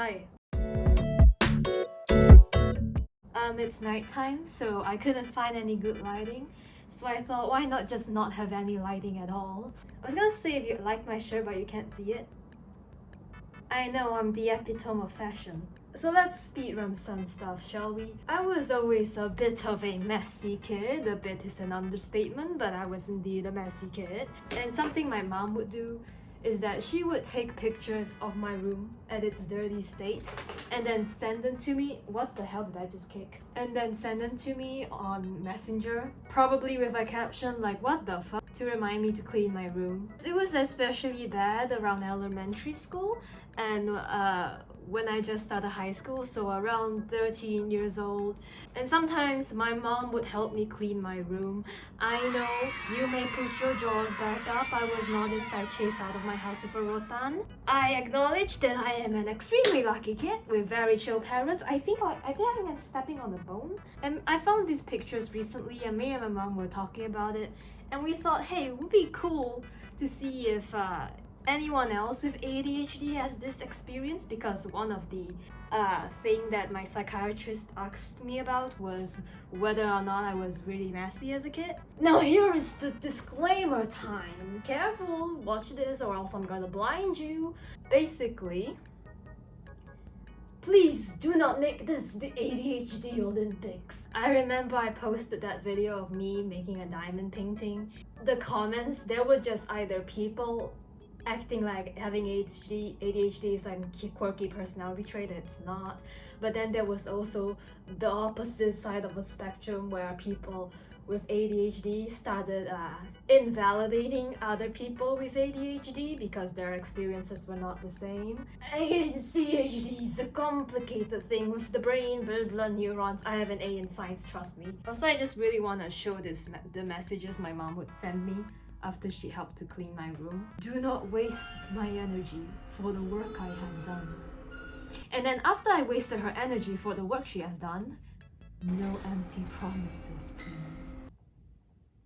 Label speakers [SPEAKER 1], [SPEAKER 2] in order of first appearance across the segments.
[SPEAKER 1] Hi. It's nighttime, so I couldn't find any good lighting. So I thought, why not just not have any lighting at all? I was gonna say if you like my shirt, but you can't see it. I know, I'm the epitome of fashion. So let's speedrun some stuff, shall we? I was always a bit of a messy kid. A bit is an understatement, but I was indeed a messy kid. And something my mom would do is that she would take pictures of my room at its dirty state and then send them to me. What the hell did I just kick? And then send them to me on Messenger, probably with a caption like, what the fuck, to remind me to clean my room. It was especially bad around elementary school and when I just started high school, so around 13 years old. And sometimes my mom would help me clean my room. I know, you may put your jaws back up. I was not in fact chased out of my house with a rotan. I acknowledge that I am an extremely lucky kid with very chill parents. I think I'm stepping on a bone. And I found these pictures recently and me and my mom were talking about it. And we thought, hey, it would be cool to see if anyone else with ADHD has this experience, because one of the thing that my psychiatrist asked me about was whether or not I was really messy as a kid. Now here is the disclaimer time. Careful, watch this or else I'm gonna blind you. Basically, please do not make this the ADHD Olympics. I remember I posted that video of me making a diamond painting. The comments, there were just either people acting like having ADHD is like a quirky personality trait. It's not. But then there was also the opposite side of the spectrum where people with ADHD started invalidating other people with ADHD because their experiences were not the same. ADHD is a complicated thing with the brain, blah blah neurons. I have an A in science, trust me. Also, I just really want to show the messages my mom would send me after she helped to clean my room. Do not waste my energy for the work I have done. And then after I wasted her energy for the work she has done, no empty promises, please.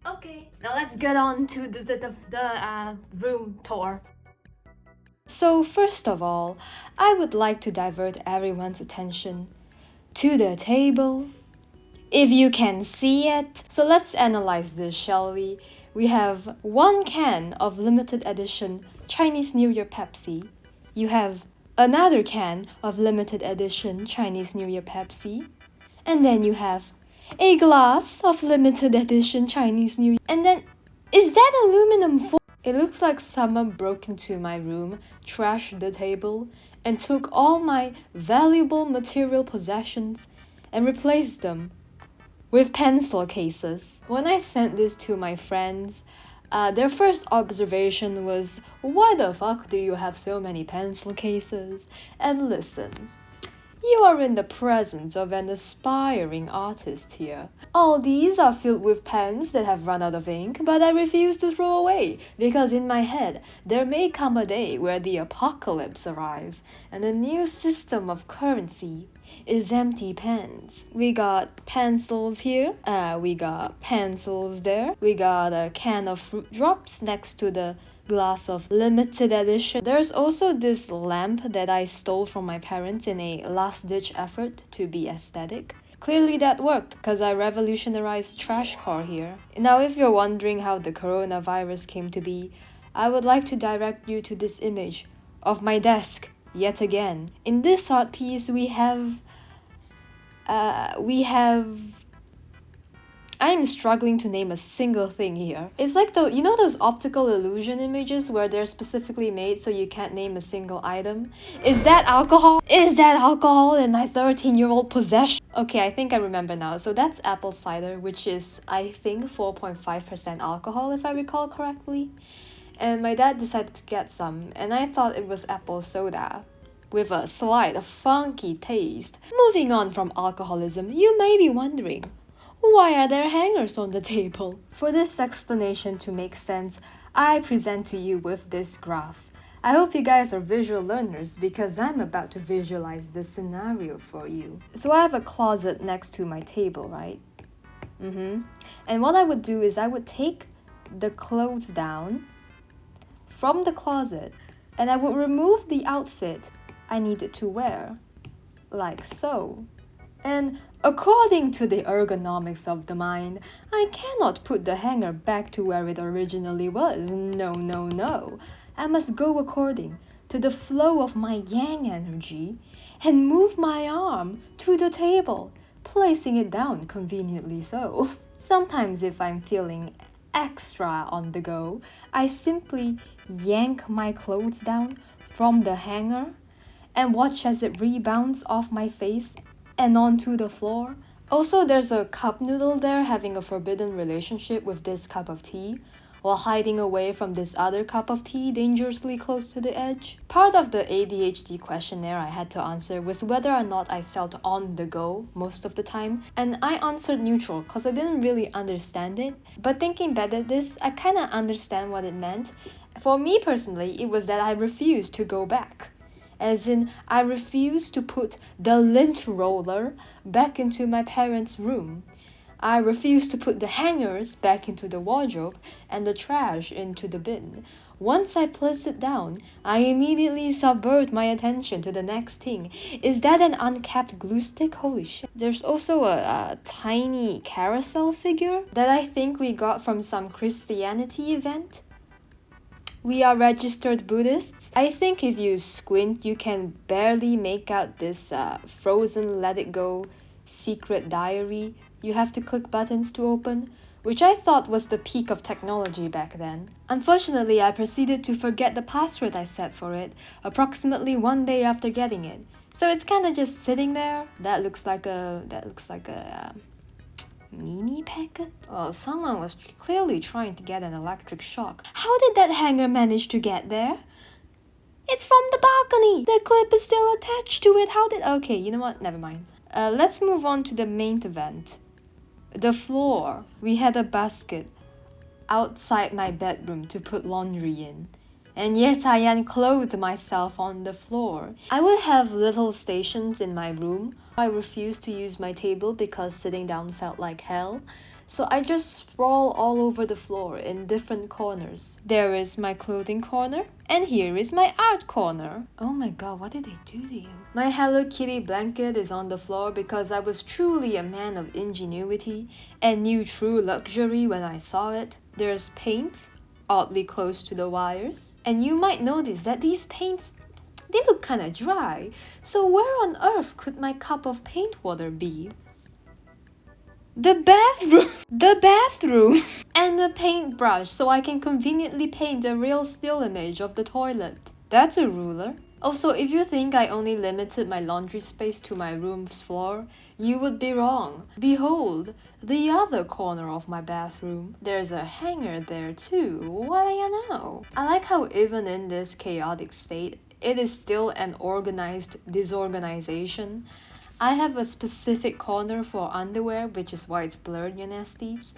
[SPEAKER 1] Okay, now let's get on to the room tour. So first of all, I would like to divert everyone's attention to the table, if you can see it. So let's analyze this, shall we? We have one can of limited edition Chinese New Year Pepsi. You have another can of limited edition Chinese New Year Pepsi. And then you have a glass of limited edition Chinese New Year. And then, is that aluminum foil? It looks like someone broke into my room, trashed the table, and took all my valuable material possessions and replaced them with pencil cases. When I sent this to my friends, their first observation was, why the fuck do you have so many pencil cases? And listen, you are in the presence of an aspiring artist here. All these are filled with pens that have run out of ink, but I refuse to throw away, because in my head, there may come a day where the apocalypse arrives, and a new system of currency is empty pens. We got pencils here, we got pencils there, we got a can of fruit drops next to the glass of limited edition. There's also this lamp that I stole from my parents in a last-ditch effort to be aesthetic. Clearly that worked, because I revolutionized trash car here. Now if you're wondering how the coronavirus came to be, I would like to direct you to this image of my desk yet again. In this art piece we have I'm struggling to name a single thing here. It's like those optical illusion images where they're specifically made so you can't name a single item? Is that alcohol? Is that alcohol in my 13-year-old possession? Okay, I think I remember now. So that's apple cider, which is, I think, 4.5% alcohol if I recall correctly. And my dad decided to get some, and I thought it was apple soda, with a slight funky taste. Moving on from alcoholism, you may be wondering, why are there hangers on the table? For this explanation to make sense, I present to you with this graph. I hope you guys are visual learners because I'm about to visualize this scenario for you. So I have a closet next to my table, right? And what I would do is I would take the clothes down from the closet and I would remove the outfit
[SPEAKER 2] I needed to wear, like so. And according to the ergonomics of the mind, I cannot put the hanger back to where it originally was. No, no, no. I must go according to the flow of my yang energy and move my arm to the table, placing it down conveniently so. Sometimes if I'm feeling extra on the go, I simply yank my clothes down from the hanger and watch as it rebounds off my face and onto the floor. Also, there's a cup noodle there having a forbidden relationship with this cup of tea, while hiding away from this other cup of tea dangerously close to the edge. Part of the ADHD questionnaire I had to answer was whether or not I felt on the go most of the time, and I answered neutral because I didn't really understand it. But thinking back at this, I kinda understand what it meant. For me personally, it was that I refused to go back. As in, I refused to put the lint roller back into my parents' room. I refused to put the hangers back into the wardrobe and the trash into the bin. Once I placed it down, I immediately subvert my attention to the next thing. Is that an uncapped glue stick? Holy shit. There's also a tiny carousel figure that I think we got from some Christianity event. We are registered Buddhists. I think if you squint, you can barely make out this frozen let it go secret diary you have to click buttons to open, which I thought was the peak of technology back then. Unfortunately, I proceeded to forget the password I set for it approximately 1 day after getting it. So it's kind of just sitting there. That looks like a Mimi packet? Oh, someone was clearly trying to get an electric shock. How did that hanger manage to get there? It's from the balcony! The clip is still attached to it. How did... Okay, you know what? Never mind. Let's move on to the main event. The floor. We had a basket outside my bedroom to put laundry in. And yet I unclothed myself on the floor. I would have little stations in my room. I refused to use my table because sitting down felt like hell. So I just sprawl all over the floor in different corners. There is my clothing corner, and here is my art corner. Oh my god, what did they do to you? My Hello Kitty blanket is on the floor because I was truly a man of ingenuity and knew true luxury when I saw it. There's paint, oddly close to the wires. And you might notice that these paints, they look kinda dry. So where on earth could my cup of paint water be? The bathroom! The bathroom! And a paintbrush so I can conveniently paint a real still image of the toilet. That's a ruler. Also, if you think I only limited my laundry space to my room's floor, you would be wrong. Behold, the other corner of my bathroom. There's a hanger there too. What do you know? I like how even in this chaotic state, it is still an organized disorganization. I have a specific corner for underwear, which is why it's blurred, you nasties,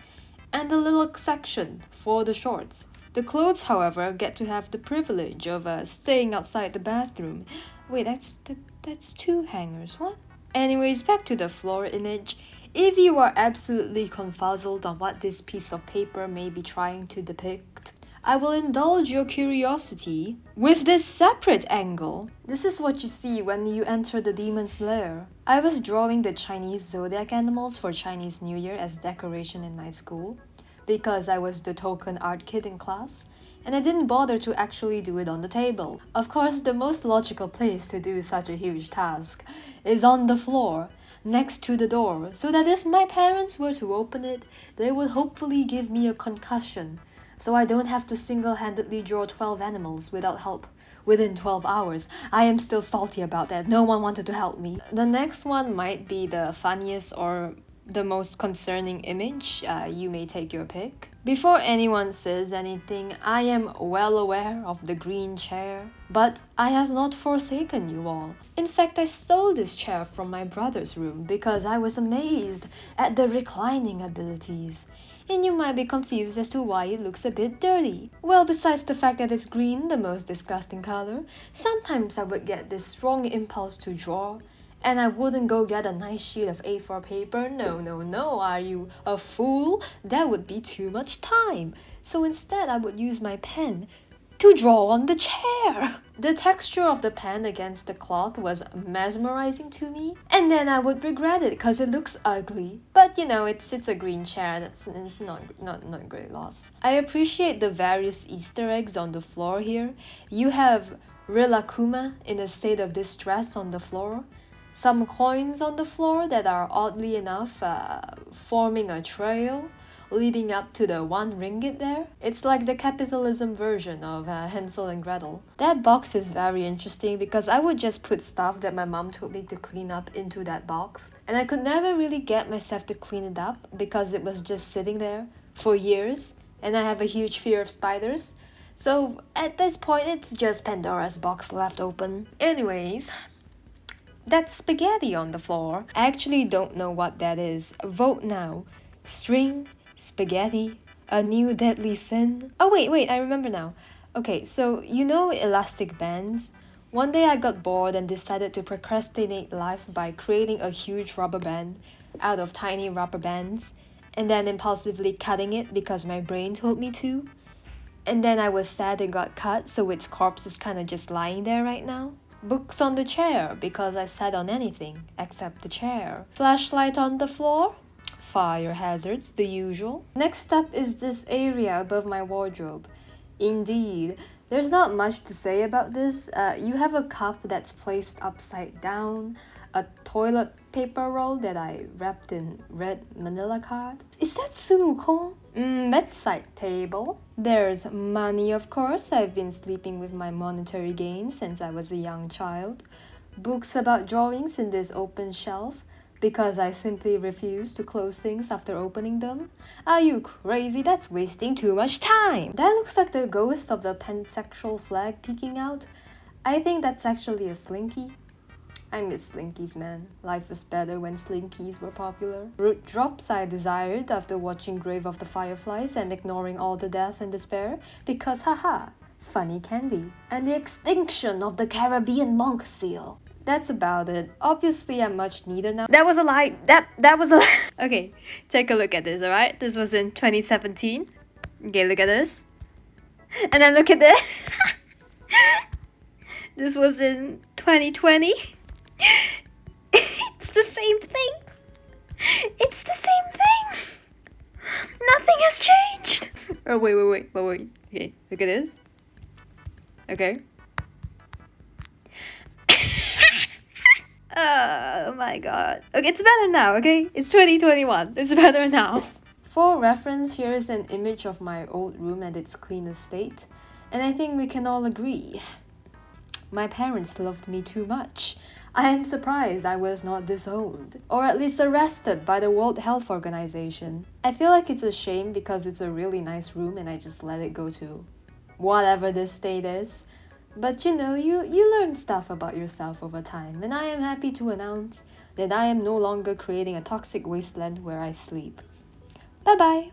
[SPEAKER 2] and a little section for the shorts. The clothes, however, get to have the privilege of staying outside the bathroom. Wait, that's two hangers, what? Anyways, back to the floor image. If you are absolutely confuzzled on what this piece of paper may be trying to depict, I will indulge your curiosity with this separate angle. This is what you see when you enter the demon's lair. I was drawing the Chinese zodiac animals for Chinese New Year as decoration in my school, because I was the token art kid in class, and I didn't bother to actually do it on the table. Of course, the most logical place to do such a huge task is on the floor, next to the door, so that if my parents were to open it, they would hopefully give me a concussion, so I don't have to single-handedly draw 12 animals without help within 12 hours. I am still salty about that. No one wanted to help me. The next one might be the funniest or the most concerning image. You may take your pick. Before anyone says anything, I am well aware of the green chair, but I have not forsaken you all. In fact, I stole this chair from my brother's room because I was amazed at the reclining abilities. And you might be confused as to why it looks a bit dirty. Well, besides the fact that it's green, the most disgusting color, sometimes I would get this strong impulse to draw, and I wouldn't go get a nice sheet of A4 paper. No, are you a fool? That would be too much time. So instead, I would use my pen to draw on the chair. The texture of the pen against the cloth was mesmerizing to me, and then I would regret it because it looks ugly. But you know, it's a green chair, it's not great loss. I appreciate the various Easter eggs on the floor here. You have Rilakuma in a state of distress on the floor, some coins on the floor that are oddly enough forming a trail leading up to the 1 ringgit there. It's like the capitalism version of Hansel and Gretel. That box is very interesting because I would just put stuff that my mom told me to clean up into that box, and I could never really get myself to clean it up because it was just sitting there for years, and I have a huge fear of spiders. So at this point, it's just Pandora's box left open. Anyways, that's spaghetti on the floor. I actually don't know what that is. Vote now. String, spaghetti, a new deadly sin. Oh wait, I remember now. Okay, so you know elastic bands? One day I got bored and decided to procrastinate life by creating a huge rubber band out of tiny rubber bands, and then impulsively cutting it because my brain told me to. And then I was sad it got cut, so its corpse is kinda just lying there right now. Books on the chair because I sat on anything except the chair. Flashlight on the floor. Fire hazards, the usual. Next up is this area above my wardrobe. Indeed, there's not much to say about this. You have a cup that's placed upside down, a toilet paper roll that I wrapped in red manila card. Is that Sun Wukong? Bedside table. There's money, of course. I've been sleeping with my monetary gains since I was a young child. Books about drawings in this open shelf because I simply refuse to close things after opening them. Are you crazy? That's wasting too much time. That looks like the ghost of the pansexual flag peeking out. I think that's actually a slinky. I miss slinkies, man. Life was better when slinkies were popular. Root drops I desired after watching Grave of the Fireflies and ignoring all the death and despair because haha, funny candy. And the extinction of the Caribbean monk seal. That's about it. Obviously, I'm much neater now. That was a lie. That was a lie. Okay, take a look at this, alright? This was in 2017. Okay, look at this. And then look at this. This was in 2020. It's the same thing. It's the same thing. Nothing has changed. Oh, wait. Okay, look at this. Okay. Oh my god. Okay, it's better now, okay? It's 2021. It's better now. For reference, here is an image of my old room at its cleanest state. And I think we can all agree. My parents loved me too much. I am surprised I was not disowned, or at least arrested by the World Health Organization. I feel like it's a shame because it's a really nice room and I just let it go to whatever this state is. But you know, you learn stuff about yourself over time, and I am happy to announce that I am no longer creating a toxic wasteland where I sleep. Bye bye!